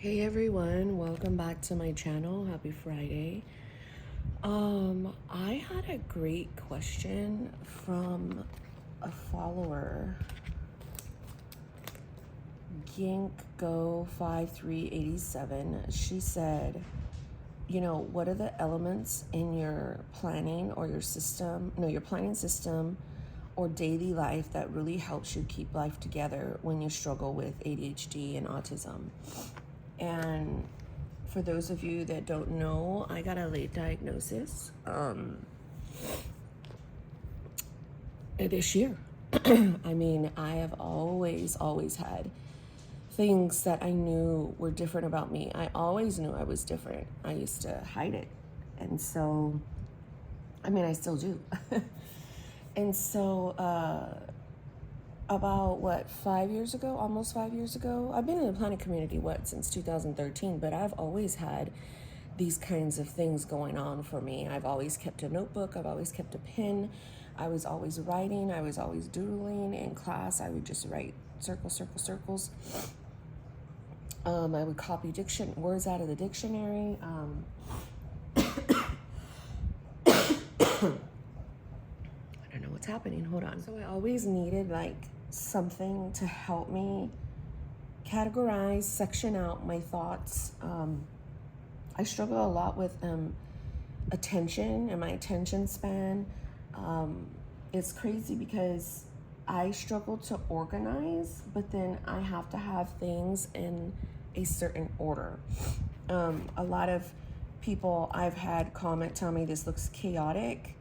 Hey everyone, welcome back to my channel. Happy Friday. I had a great question from a follower, Ginkgo5387. She said, what are the elements in your planning or your system, your planning system or daily life that really helps you keep life together when you struggle with ADHD and autism? And for those of you that don't know, I got a late diagnosis this year. I mean, I have always had things that I knew were different about me. I always knew I was different. I used to hide it. And so, I still do. And so, about 5 years ago, almost 5 years ago, I've been in the planet community since 2013, but I've always had these kinds of things going on for me. I've always kept a notebook, I've always kept a pen, I was always writing, I was always doodling. In class I would just write circles. I would copy words out of the dictionary. I don't know what's happening, hold on. So I always needed something to help me categorize, section out my thoughts. I struggle a lot with attention and my attention span. It's crazy because I struggle to organize, but then I have to have things in a certain order. A lot of people I've had tell me this looks chaotic,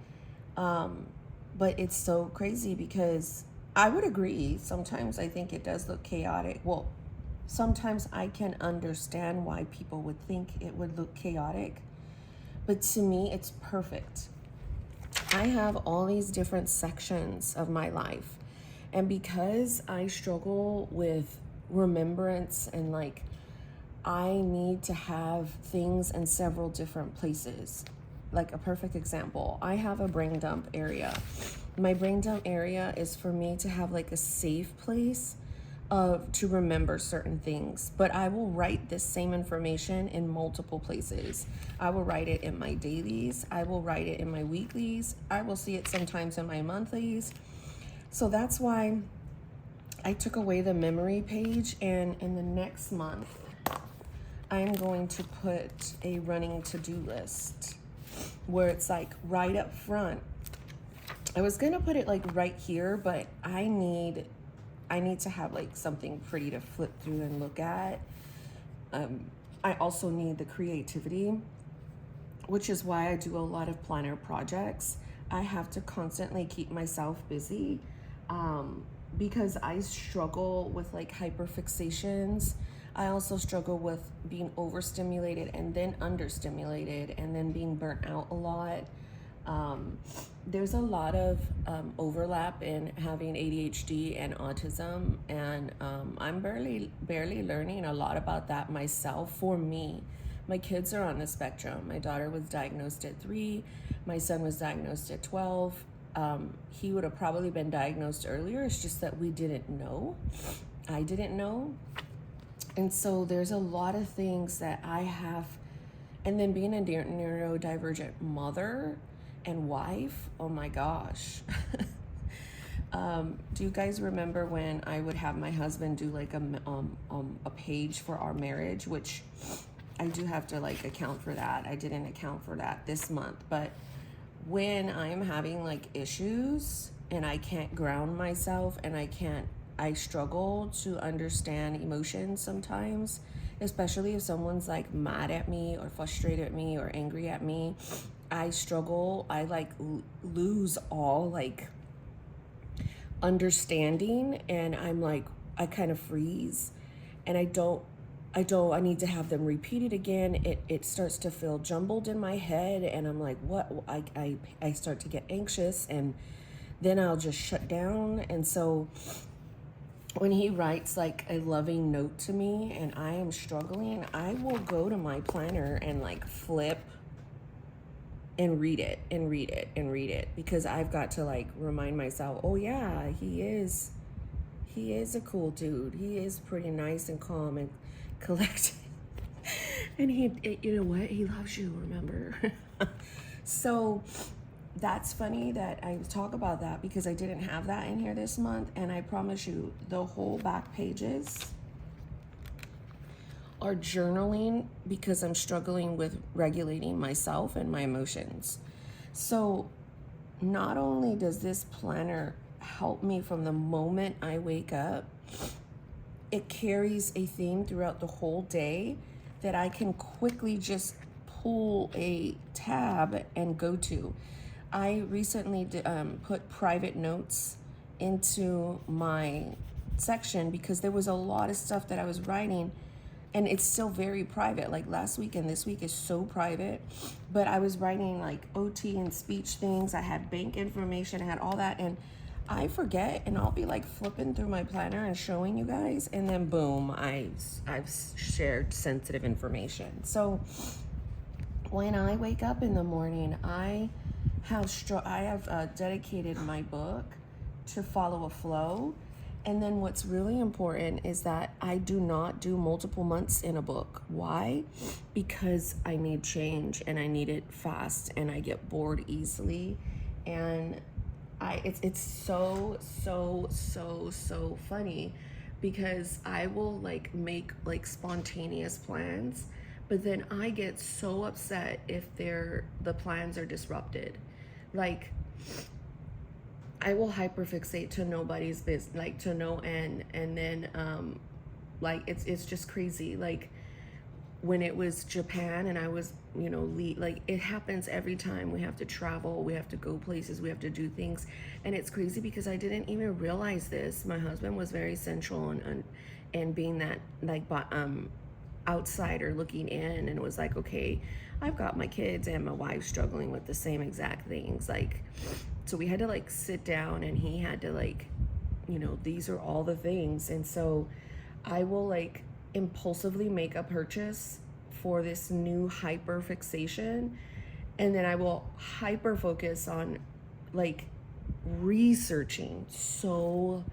but it's so crazy because I would agree. Sometimes I think it does look chaotic. Well, sometimes I can understand why people would think it would look chaotic, but to me, it's perfect. I have all these different sections of my life, and because I struggle with remembrance and I need to have things in several different places. Like a perfect example, I have a brain dump area. My brain dump area is for me to have a safe place to remember certain things, but I will write this same information in multiple places. I will write it in my dailies, I will write it in my weeklies, I will see it sometimes in my monthlies. So that's why I took away the memory page, and in the next month I'm going to put a running to-do list where it's right up front. I was gonna put it right here, but I need to have something pretty to flip through and look at. I also need the creativity, which is why I do a lot of planner projects. I have to constantly keep myself busy because I struggle with hyperfixations. I also struggle with being overstimulated and then understimulated and then being burnt out a lot. There's a lot of overlap in having ADHD and autism, and I'm barely learning a lot about that myself. For me, my kids are on the spectrum. My daughter was diagnosed at 3, my son was diagnosed at 12. He would have probably been diagnosed earlier. It's just that we didn't know. I didn't know. And so there's a lot of things that I have, and then being a neurodivergent mother and wife, oh my gosh. Do you guys remember when I would have my husband do a page for our marriage, which I do have to account for that. I didn't account for that this month, but when I'm having issues and I can't ground myself and I struggle to understand emotions sometimes, especially if someone's mad at me or frustrated at me or angry at me. I struggle. I lose all understanding, and I kind of freeze, and I need to have them repeated again. It starts to feel jumbled in my head, and I'm what? I start to get anxious, and then I'll just shut down. And so when he writes a loving note to me and I am struggling, I will go to my planner and flip and read it because I've got to remind myself, oh yeah, he is a cool dude. He is pretty nice and calm and collected. And you know what? He loves you, remember? So that's funny that I talk about that because I didn't have that in here this month. And I promise you, the whole back pages are journaling because I'm struggling with regulating myself and my emotions. So not only does this planner help me from the moment I wake up, it carries a theme throughout the whole day that I can quickly just pull a tab and go to. I recently put private notes into my section because there was a lot of stuff that I was writing and it's still very private. Like last week and this week is so private, but I was writing like OT and speech things. I had bank information, I had all that, and I forget, and I'll be like flipping through my planner and showing you guys, and then boom, I've shared sensitive information. So when I wake up in the morning, I have dedicated my book to follow a flow. And then what's really important is that I do not do multiple months in a book. Why? Because I need change and I need it fast and I get bored easily. And it's so funny because I will like make like spontaneous plans, but then I get so upset if the plans are disrupted. Like I will hyperfixate to nobody's business, like to no end, and then like it's just crazy. Like when it was Japan and I was, like it happens every time we have to travel, we have to go places, we have to do things, and it's crazy because I didn't even realize this. My husband was very central and being that like outsider looking in, and was like, okay, I've got my kids and my wife struggling with the same exact things, like. So we had to like sit down and he had to like, these are all the things. And so I will like impulsively make a purchase for this new hyper fixation. And then I will hyper focus on like researching so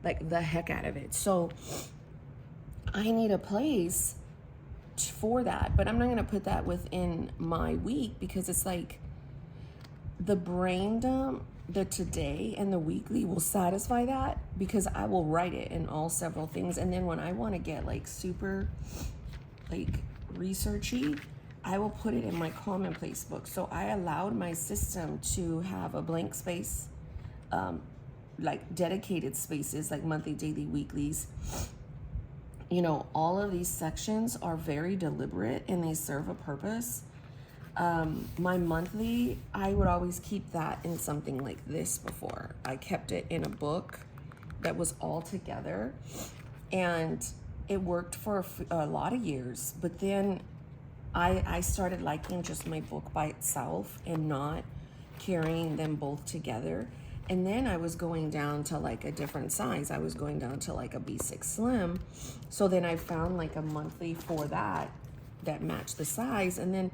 like the heck out of it. So I need a place for that, but I'm not going to put that within my week because it's like, the brain dump, the today and the weekly will satisfy that because I will write it in all several things. And then when I want to get like super like researchy, I will put it in my commonplace book. So I allowed my system to have a blank space, like dedicated spaces like monthly, daily, weeklies. All of these sections are very deliberate and they serve a purpose. My monthly, I would always keep that in something like this before. I kept it in a book that was all together, and it worked for a lot of years. But then I started liking just my book by itself and not carrying them both together. And then I was going down to like a different size. I was going down to like a B6 Slim. So then I found like a monthly for that matched the size, and then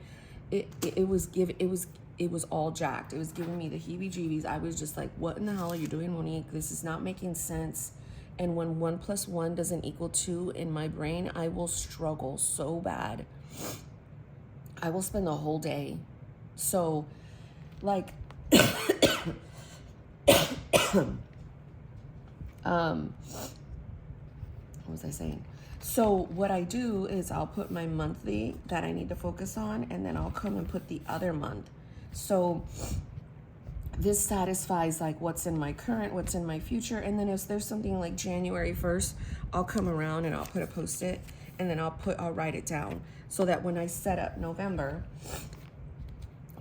it was all jacked. It was giving me the heebie-jeebies. I was just like, what in the hell are you doing, Monique? This is not making sense. And when 1 + 1 doesn't equal 2 in my brain, I will struggle so bad. I will spend the whole day. So like what was I saying? So what I do is I'll put my monthly that I need to focus on, and then I'll come and put the other month. So this satisfies like what's in my current, what's in my future. And then if there's something like January 1st, I'll come around and I'll put a Post-it, and then I'll write it down so that when I set up November,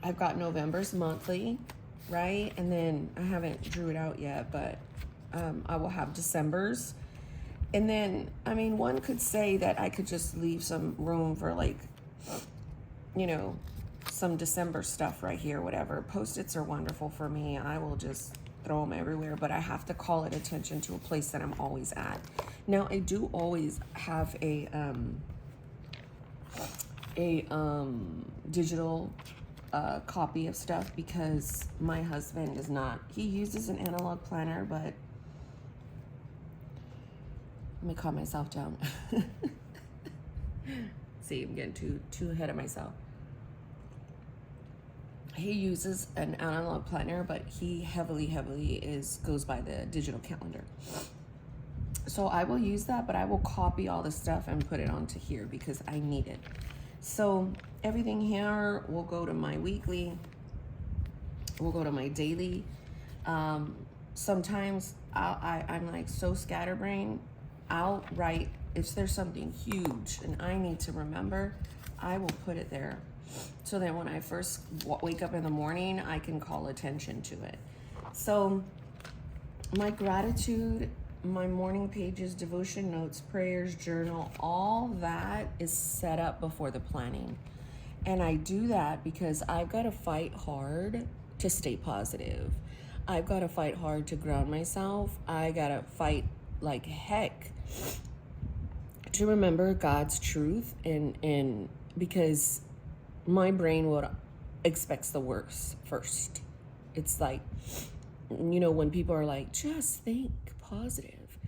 I've got November's monthly, right? And then I haven't drew it out yet, but I will have December's. And then, I mean, one could say that I could just leave some room for like, some December stuff right here, whatever. Post-its are wonderful for me. I will just throw them everywhere, but I have to call it attention to a place that I'm always at. Now, I do always have a digital copy of stuff because my husband is not. He uses an analog planner, but let me calm myself down. See, I'm getting too ahead of myself. He uses an analog planner, but he heavily goes by the digital calendar. So I will use that, but I will copy all the stuff and put it onto here because I need it. So everything here will go to my weekly, will go to my daily. Sometimes I'm like so scatterbrained. I'll write, if there's something huge and I need to remember, I will put it there. So that when I first wake up in the morning, I can call attention to it. So my gratitude, my morning pages, devotion notes, prayers, journal, all that is set up before the planning. And I do that because I've got to fight hard to stay positive. I've got to fight hard to ground myself. I got to fight like heck to remember God's truth, and because my brain expects the worst first. It's like, when people are like, just think positive,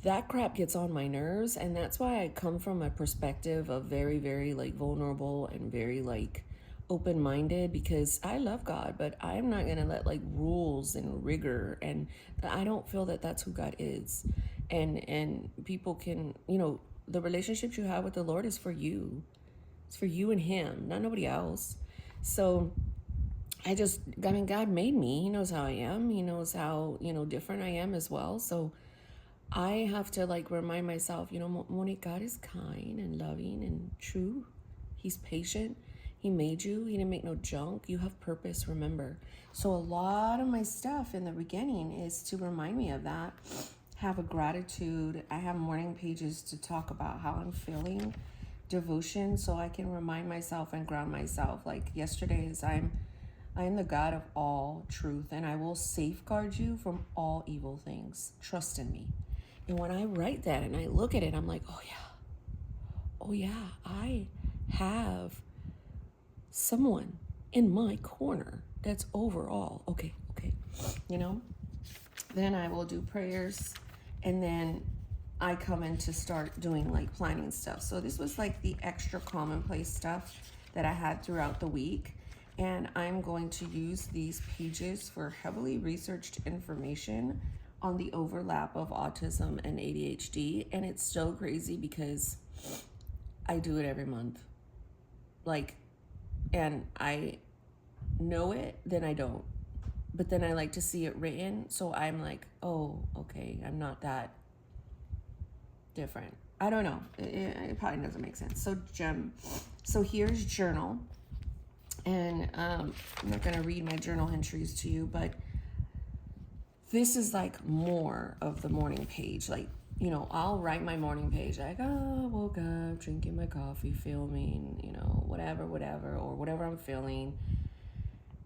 that crap gets on my nerves. And that's why I come from a perspective of very, very like vulnerable and very like open-minded, because I love God, but I'm not gonna let like rules and rigor, and I don't feel that that's who God is. And people can, the relationships you have with the Lord is for you. It's for you and him, not nobody else. So God made me. He knows how I am. He knows how, different I am as well. So I have to like remind myself, Monique, God is kind and loving and true. He's patient. He made you. He didn't make no junk. You have purpose, remember. So a lot of my stuff in the beginning is to remind me of that. Have a gratitude. I have morning pages to talk about how I'm feeling. Devotion, so I can remind myself and ground myself. Like yesterday is I am the God of all truth, and I will safeguard you from all evil things. Trust in me. And when I write that and I look at it, I'm like, oh yeah, I have someone in my corner that's overall. Okay. Then I will do prayers, and then I come in to start doing like planning stuff. So this was like the extra commonplace stuff that I had throughout the week. And I'm going to use these pages for heavily researched information on the overlap of autism and ADHD. And it's so crazy because I do it every month. And I know it, then I don't. But then I like to see it written. So I'm like, oh, okay, I'm not that different. I don't know. It probably doesn't make sense. So here's journal. And I'm not going to read my journal entries to you, but this is like more of the morning page. Like, I'll write my morning page like, oh, woke up, drinking my coffee, filming, whatever, or whatever I'm feeling.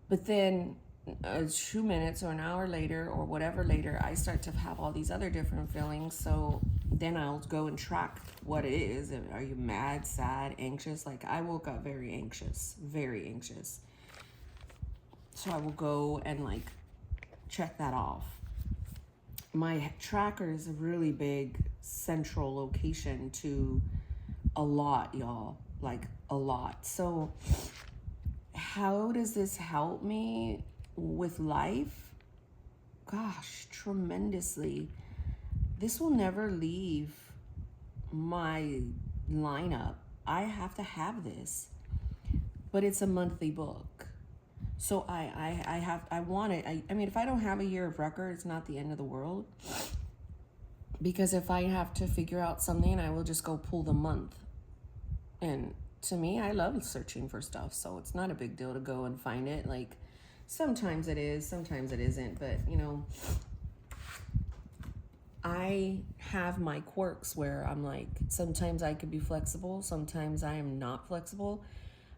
But then 2 minutes or an hour later or whatever later, I start to have all these other different feelings. So then I'll go and track what it is. Are you mad, sad, anxious? Like I woke up very anxious. So I will go and like check that off. My tracker is a really big central location to a lot, y'all. Like a lot. So how does this help me with life? Gosh, tremendously. This will never leave my lineup. I have to have this, but it's a monthly book. So I want it. I mean, if I don't have a year of record, it's not the end of the world, because if I have to figure out something, I will just go pull the month. And to me, I love searching for stuff. So it's not a big deal to go and find it. Like sometimes it is, sometimes it isn't, but I have my quirks where I'm like, sometimes I could be flexible, sometimes I am not flexible.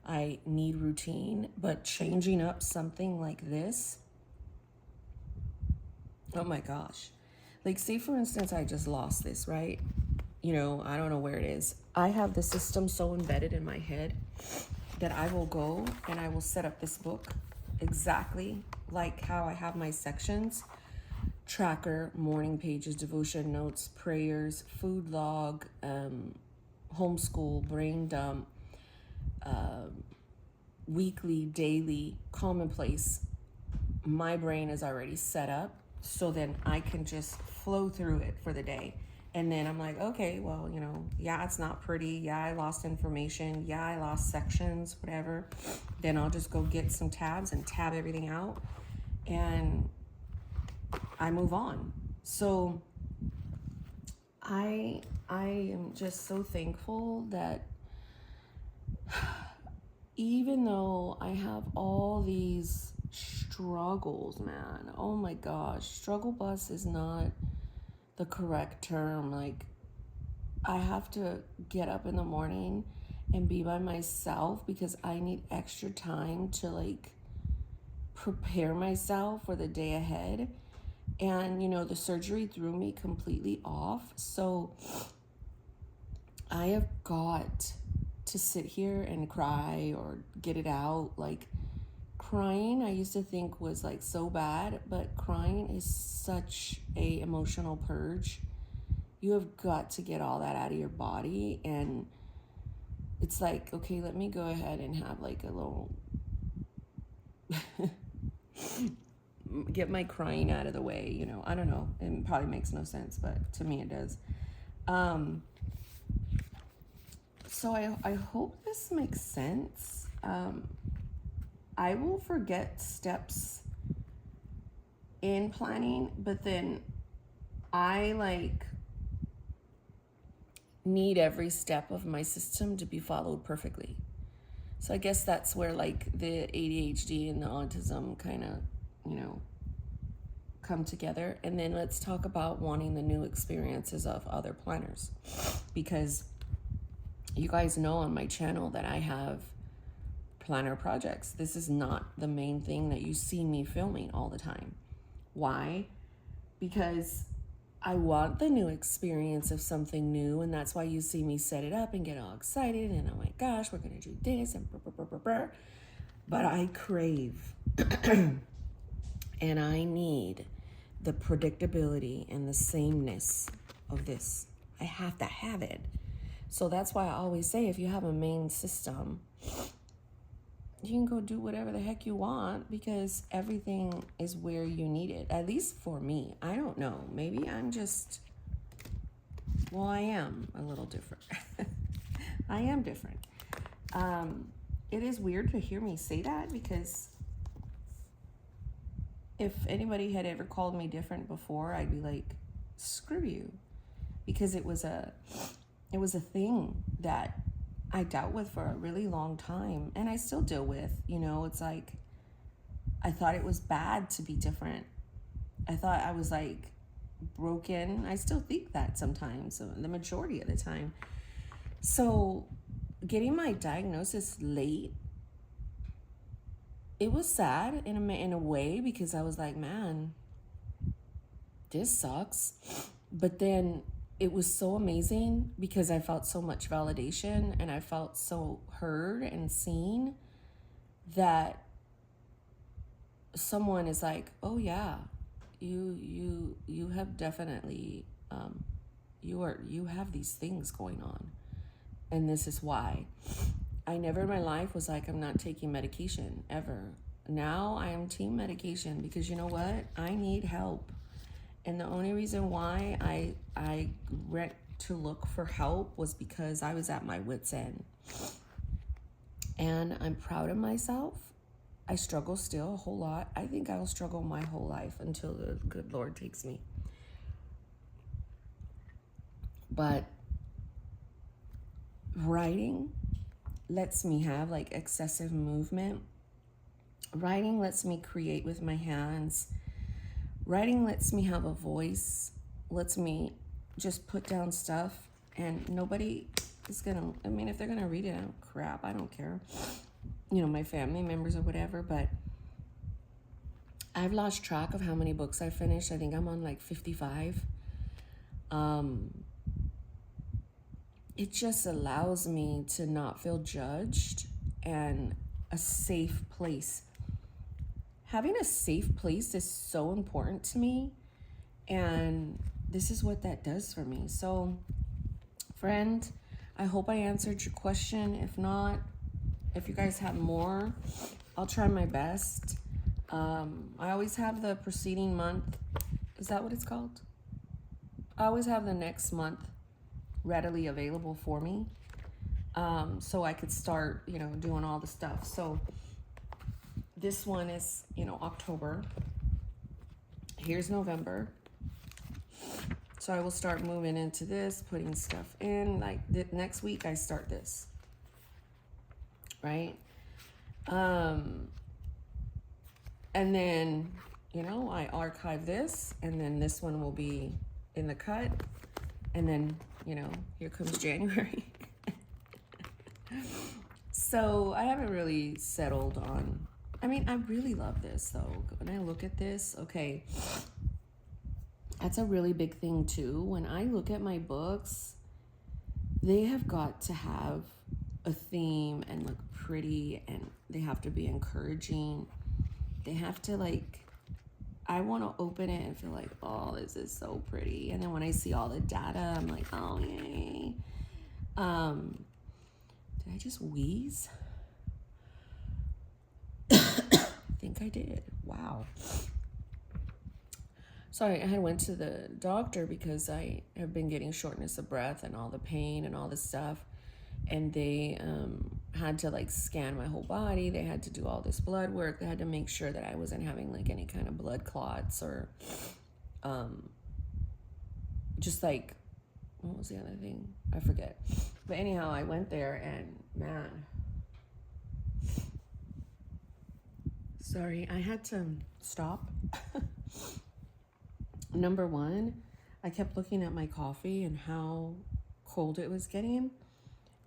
I need routine, but changing up something like this, oh my gosh. Like say for instance, I just lost this, right? I don't know where it is. I have the system so embedded in my head that I will go and I will set up this book exactly like how I have my sections. Tracker, morning pages, devotion notes, prayers, food log, homeschool, brain dump, weekly, daily, commonplace, my brain is already set up, so then I can just flow through it for the day. And then I'm like, okay, well, yeah, it's not pretty. Yeah, I lost information. Yeah, I lost sections, whatever. Then I'll just go get some tabs and tab everything out, and I move on. So I am just so thankful that even though I have all these struggles, man, oh my gosh, struggle bus is not the correct term. Like, I have to get up in the morning and be by myself because I need extra time to like prepare myself for the day ahead. And the surgery threw me completely off, so I have got to sit here and cry or get it out. Like, crying, I used to think was like so bad, but crying is such a emotional purge. You have got to get all that out of your body, and it's like, okay, let me go ahead and have like a little get my crying out of the way. I don't know, it probably makes no sense, but to me it does. So I hope this makes sense. I will forget steps in planning, but then I need every step of my system to be followed perfectly. So I guess that's where the ADHD and the autism kind of, come together. And then let's talk about wanting the new experiences of other planners, because you guys know on my channel that I have planner projects. This is not the main thing that you see me filming all the time. Why? Because I want the new experience of something new, and that's why you see me set it up and get all excited and oh my gosh, we're gonna do this and but I crave and I need the predictability and the sameness of this. I have to have it. So that's why I always say, if you have a main system, you can go do whatever the heck you want, because everything is where you need it. At least for me. I don't know. Maybe I'm just, I am a little different. I am different. It is weird to hear me say that, because if anybody had ever called me different before, I'd be like, screw you. Because it was a thing that I dealt with for a really long time, and I still deal with. It's like, I thought it was bad to be different. I thought I was broken. I still think that sometimes, the majority of the time. So getting my diagnosis late, it was sad in a way, because I was like, man, this sucks. But then it was so amazing, because I felt so much validation and I felt so heard and seen, that someone is like, oh yeah, you have definitely, you have these things going on, and this is why. I never in my life was like, I'm not taking medication ever. Now I am team medication, because you know what? I need help. And the only reason why I went to look for help was because I was at my wit's end. And I'm proud of myself. I struggle still a whole lot. I think I'll struggle my whole life until the good Lord takes me. But writing lets me have excessive movement. Writing lets me create with my hands. Writing lets me have a voice, lets me just put down stuff, and nobody is gonna, if they're gonna read it, I don't care. My family members or whatever, but I've lost track of how many books I finished. I think I'm on 55. It just allows me to not feel judged, and a safe place. Having a safe place is so important to me, and this is what that does for me. So, friend, I hope I answered your question. If not, if you guys have more, I'll try my best. I always have the preceding month. Is that what it's called? I always have the next month readily available for me. So I could start, doing all the stuff. So this one is, October. Here's November. So I will start moving into this, putting stuff in. Like next week, I start this. Right? And then, I archive this, and then this one will be in the cut. And then, here comes January. So I haven't really settled on, I really love this though. When I look at this, okay, that's a really big thing too. When I look at my books, they have got to have a theme and look pretty, and they have to be encouraging. They have to I want to open it and feel like, oh, this is so pretty. And then when I see all the data, I'm like, oh, yay. Did I just wheeze? I think I did. Wow. Sorry, I had went to the doctor because I have been getting shortness of breath and all the pain and all this stuff. And they had to scan my whole body. They had to do all this blood work. They had to make sure that I wasn't having any kind of blood clots or just what was the other thing? I forget. But anyhow, I went there and man, sorry, I had to stop. Number one, I kept looking at my coffee and how cold it was getting.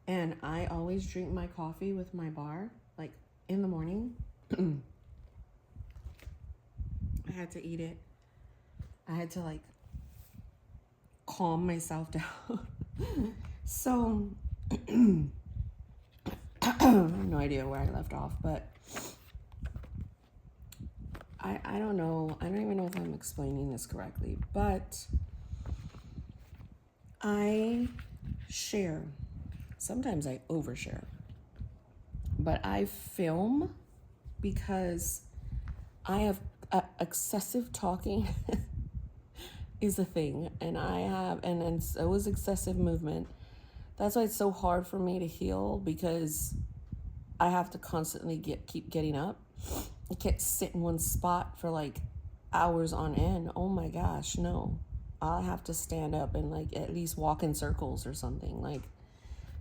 And I always drink my coffee with my bar, in the morning. I had to eat it. I had to calm myself down. So I have no idea where I left off, but I don't know. I don't even know if I'm explaining this correctly, but I share. Sometimes I overshare, but I film because I have excessive talking is a thing, and and so is excessive movement. That's why it's so hard for me to heal, because I have to constantly keep getting up. I can't sit in one spot for hours on end. Oh my gosh, no. I'll have to stand up and at least walk in circles or something.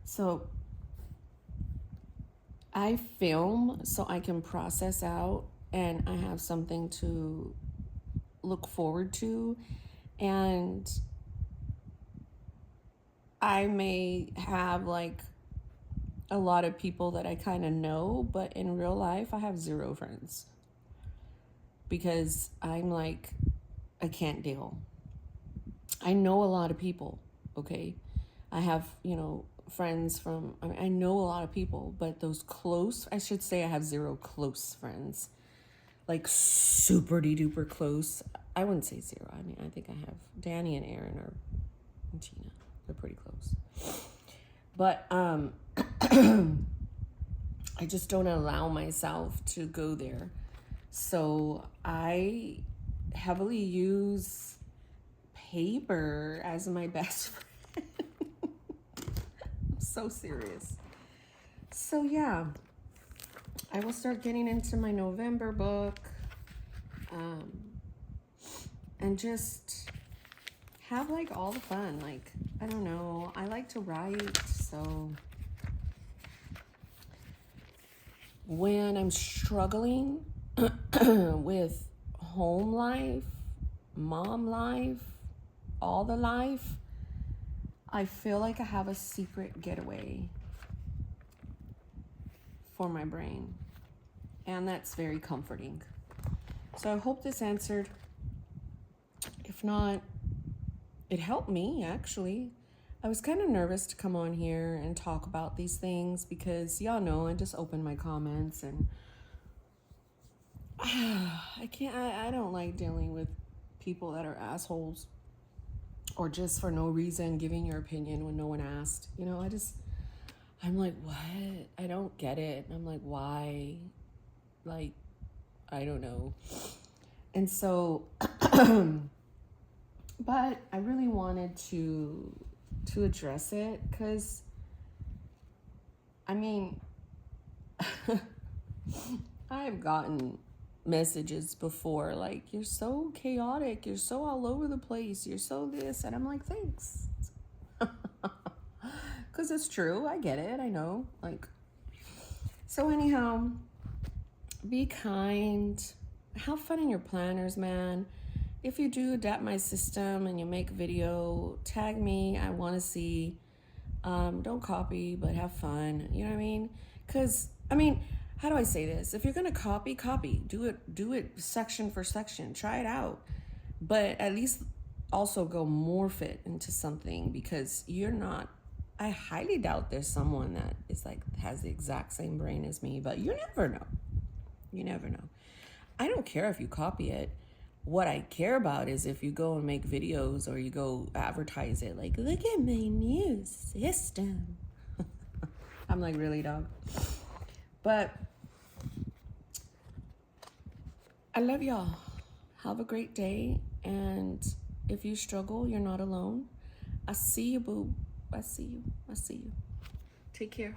So I film so I can process out, and I have something to look forward to. And I may have a lot of people that I kind of know, but in real life, I have 0 friends because I'm I can't deal. I know a lot of people, okay? I have, friends from, I know a lot of people, but those close, I should say I have 0 close friends, super duper close. I wouldn't say 0. I think I have Danny and Aaron and Gina. They're pretty close. But I just don't allow myself to go there. So I heavily use paper as my best friend. I'm so serious. So yeah, I will start getting into my November book, and just have all the fun. I don't know, I like to write, so when I'm struggling with home life, mom life, all the life, I feel like I have a secret getaway for my brain, and that's very comforting. So I hope this answered. If not, it helped me, actually. I was kind of nervous to come on here and talk about these things because y'all know I just opened my comments, and I don't like dealing with people that are assholes or just for no reason giving your opinion when no one asked. You know, I'm like, what? I don't get it. I'm like, why? Like, I don't know. And so, but I really wanted to address it because, I mean, I've gotten messages before like, you're so chaotic, you're so all over the place, you're so this, and I'm like, thanks. Because it's true, I get it, I know, like, so anyhow, be kind, have fun in your planners, man. If you do adapt my system and you make a video, tag me, I want to see. Don't copy, but have fun, you know what I mean? Because, I mean, how do I say this? If you're gonna copy, do it section for section, try it out, but at least also go morph it into something, because you're not, I highly doubt there's someone that is like, has the exact same brain as me, but you never know. You never know. I don't care if you copy it. What I care about is if you go and make videos or you go advertise it, like, look at my new system. I'm like, really, dog? But I love y'all. Have a great day. And if you struggle, you're not alone. I see you, boo. I see you. Take care.